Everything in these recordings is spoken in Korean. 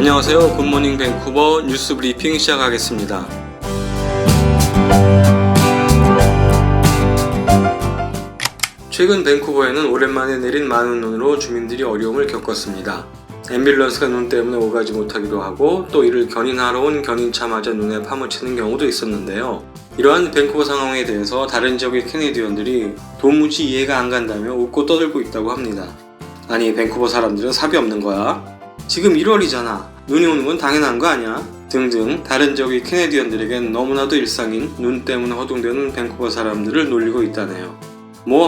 안녕하세요. 굿모닝 밴쿠버 뉴스 브리핑 시작하겠습니다. 최근 밴쿠버에는 오랜만에 내린 많은 눈으로 주민들이 어려움을 겪었습니다. 앰뷸런스가 눈 때문에 오가지 못하기도 하고 또 이를 견인하러 온 견인차마저 눈에 파묻히는 경우도 있었는데요. 이러한 밴쿠버 상황에 대해서 다른 지역의 캐네디언들이 도무지 이해가 안 간다며 웃고 떠들고 있다고 합니다. 아니, 밴쿠버 사람들은 삽이 없는 거야? 지금 1월이잖아. 눈이 오는 건 당연한 거 아니야? 등등 다른 지역의 캐네디언들에겐 너무나도 일상인 눈 때문에 허둥대는 밴쿠버 사람들을 놀리고 있다네요.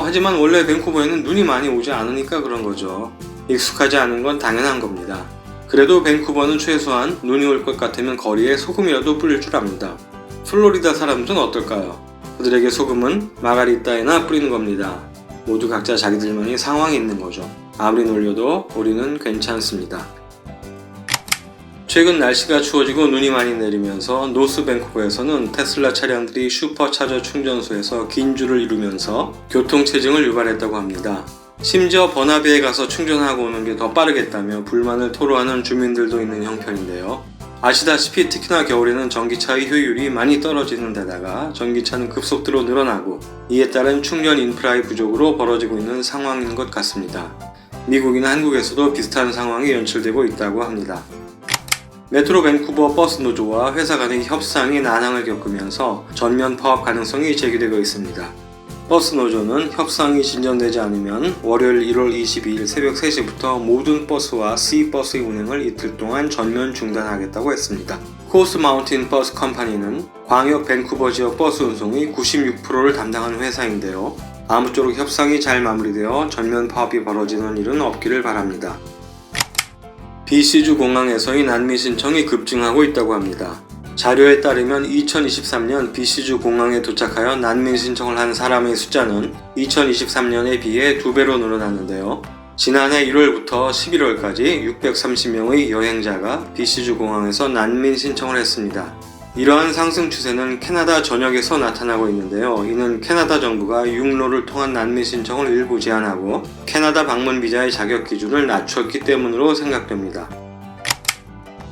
하지만 원래 밴쿠버에는 눈이 많이 오지 않으니까 그런 거죠. 익숙하지 않은 건 당연한 겁니다. 그래도 밴쿠버는 최소한 눈이 올 것 같으면 거리에 소금이라도 뿌릴 줄 압니다. 플로리다 사람들은 어떨까요? 그들에게 소금은 마가리따에나 뿌리는 겁니다. 모두 각자 자기들만의 상황이 있는 거죠. 아무리 놀려도 우리는 괜찮습니다. 최근 날씨가 추워지고 눈이 많이 내리면서 노스 밴쿠버에서는 테슬라 차량들이 슈퍼차저 충전소에서 긴 줄을 이루면서 교통체증을 유발했다고 합니다. 심지어 버나비에 가서 충전하고 오는 게 더 빠르겠다며 불만을 토로하는 주민들도 있는 형편인데요. 아시다시피 특히나 겨울에는 전기차의 효율이 많이 떨어지는 데다가 전기차는 급속도로 늘어나고 이에 따른 충전 인프라의 부족으로 벌어지고 있는 상황인 것 같습니다. 미국이나 한국에서도 비슷한 상황이 연출되고 있다고 합니다. 메트로 밴쿠버 버스 노조와 회사 간의 협상이 난항을 겪으면서 전면 파업 가능성이 제기되고 있습니다. 버스 노조는 협상이 진전되지 않으면 월요일 1월 22일 새벽 3시부터 모든 버스와 C버스의 운행을 이틀 동안 전면 중단하겠다고 했습니다. 코스 마운틴 버스 컴퍼니는 광역 밴쿠버 지역 버스 운송의 96%를 담당하는 회사인데요. 아무쪼록 협상이 잘 마무리되어 전면 파업이 벌어지는 일은 없기를 바랍니다. BC주 공항에서의 난민 신청이 급증하고 있다고 합니다. 자료에 따르면 2023년 BC주 공항에 도착하여 난민 신청을 한 사람의 숫자는 2023년에 비해 2배로 늘어났는데요. 지난해 1월부터 11월까지 630명의 여행자가 BC주 공항에서 난민 신청을 했습니다. 이러한 상승 추세는 캐나다 전역에서 나타나고 있는데요. 이는 캐나다 정부가 육로를 통한 난민 신청을 일부 제한하고 캐나다 방문 비자의 자격 기준을 낮췄기 때문으로 생각됩니다.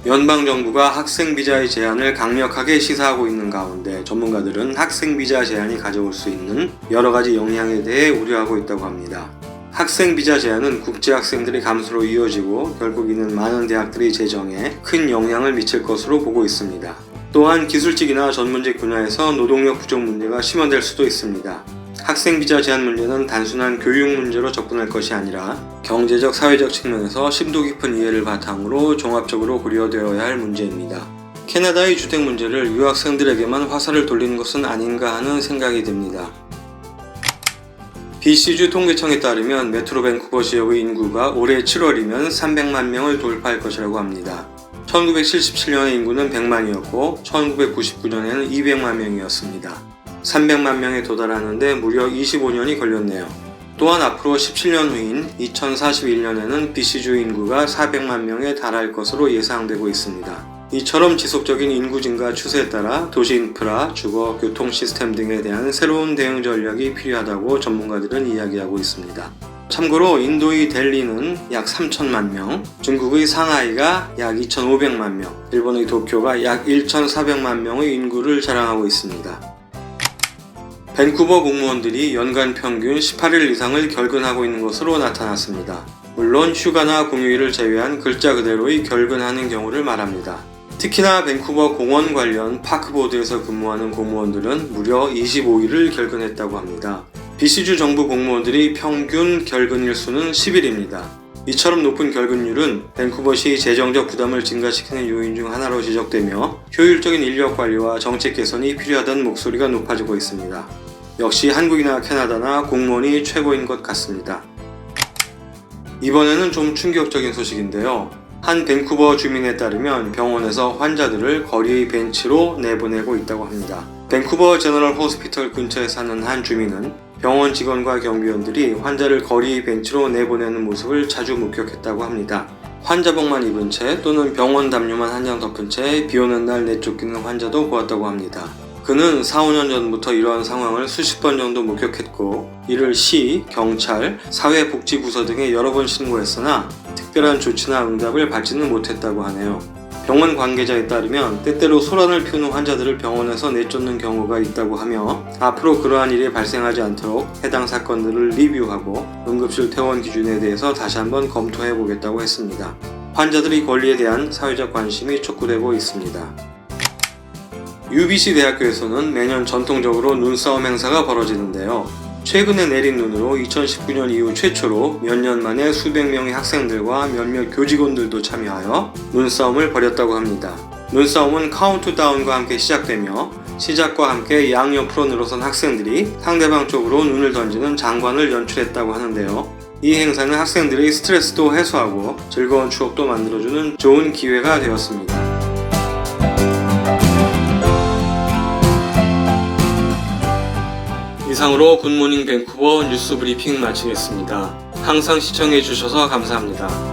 연방정부가 학생비자의 제한을 강력하게 시사하고 있는 가운데 전문가들은 학생비자 제한이 가져올 수 있는 여러가지 영향에 대해 우려하고 있다고 합니다. 학생비자 제한은 국제학생들의 감소로 이어지고 결국 이는 많은 대학들의 재정에 큰 영향을 미칠 것으로 보고 있습니다. 또한 기술직이나 전문직 분야에서 노동력 부족 문제가 심화될 수도 있습니다. 학생비자 제한 문제는 단순한 교육 문제로 접근할 것이 아니라 경제적, 사회적 측면에서 심도 깊은 이해를 바탕으로 종합적으로 고려되어야 할 문제입니다. 캐나다의 주택 문제를 유학생들에게만 화살을 돌리는 것은 아닌가 하는 생각이 듭니다. BC주 통계청에 따르면 메트로 밴쿠버 지역의 인구가 올해 7월이면 300만 명을 돌파할 것이라고 합니다. 1977년의 인구는 100만이었고 1999년에는 200만 명이었습니다. 300만 명에 도달하는데 무려 25년이 걸렸네요. 또한 앞으로 17년 후인 2041년에는 BC주 인구가 400만 명에 달할 것으로 예상되고 있습니다. 이처럼 지속적인 인구 증가 추세에 따라 도시 인프라, 주거, 교통 시스템 등에 대한 새로운 대응 전략이 필요하다고 전문가들은 이야기하고 있습니다. 참고로 인도의 델리는 약 3천만 명, 중국의 상하이가 약 2,500만 명, 일본의 도쿄가 약 1,400만 명의 인구를 자랑하고 있습니다. 밴쿠버 공무원들이 연간 평균 18일 이상을 결근하고 있는 것으로 나타났습니다. 물론 휴가나 공휴일을 제외한 글자 그대로의 결근하는 경우를 말합니다. 특히나 밴쿠버 공원 관련 파크보드에서 근무하는 공무원들은 무려 25일을 결근했다고 합니다. BC주 정부 공무원들이 평균 결근일 수는 10일입니다. 이처럼 높은 결근율은 밴쿠버시 재정적 부담을 증가시키는 요인 중 하나로 지적되며 효율적인 인력 관리와 정책 개선이 필요하다는 목소리가 높아지고 있습니다. 역시 한국이나 캐나다나 공무원이 최고인 것 같습니다. 이번에는 좀 충격적인 소식인데요. 한 밴쿠버 주민에 따르면 병원에서 환자들을 거리의 벤치로 내보내고 있다고 합니다. 밴쿠버 제너럴 호스피털 근처에 사는 한 주민은 병원 직원과 경비원들이 환자를 거리 벤치로 내보내는 모습을 자주 목격했다고 합니다. 환자복만 입은 채 또는 병원 담요만 한 장 덮은 채 비오는 날 내쫓기는 환자도 보았다고 합니다. 그는 4, 5년 전부터 이러한 상황을 수십 번 정도 목격했고 이를 시, 경찰, 사회복지부서 등에 여러 번 신고했으나 특별한 조치나 응답을 받지는 못했다고 하네요. 병원 관계자에 따르면 때때로 소란을 피우는 환자들을 병원에서 내쫓는 경우가 있다고 하며 앞으로 그러한 일이 발생하지 않도록 해당 사건들을 리뷰하고 응급실 퇴원 기준에 대해서 다시 한번 검토해 보겠다고 했습니다. 환자들의 권리에 대한 사회적 관심이 촉구되고 있습니다. UBC 대학교에서는 매년 전통적으로 눈싸움 행사가 벌어지는데요. 최근에 내린 눈으로 2019년 이후 최초로 몇 년 만에 수백 명의 학생들과 몇몇 교직원들도 참여하여 눈싸움을 벌였다고 합니다. 눈싸움은 카운트다운과 함께 시작되며 시작과 함께 양옆으로 늘어선 학생들이 상대방 쪽으로 눈을 던지는 장관을 연출했다고 하는데요. 이 행사는 학생들의 스트레스도 해소하고 즐거운 추억도 만들어주는 좋은 기회가 되었습니다. 이상으로 굿모닝 밴쿠버 뉴스 브리핑 마치겠습니다. 항상 시청해주셔서 감사합니다.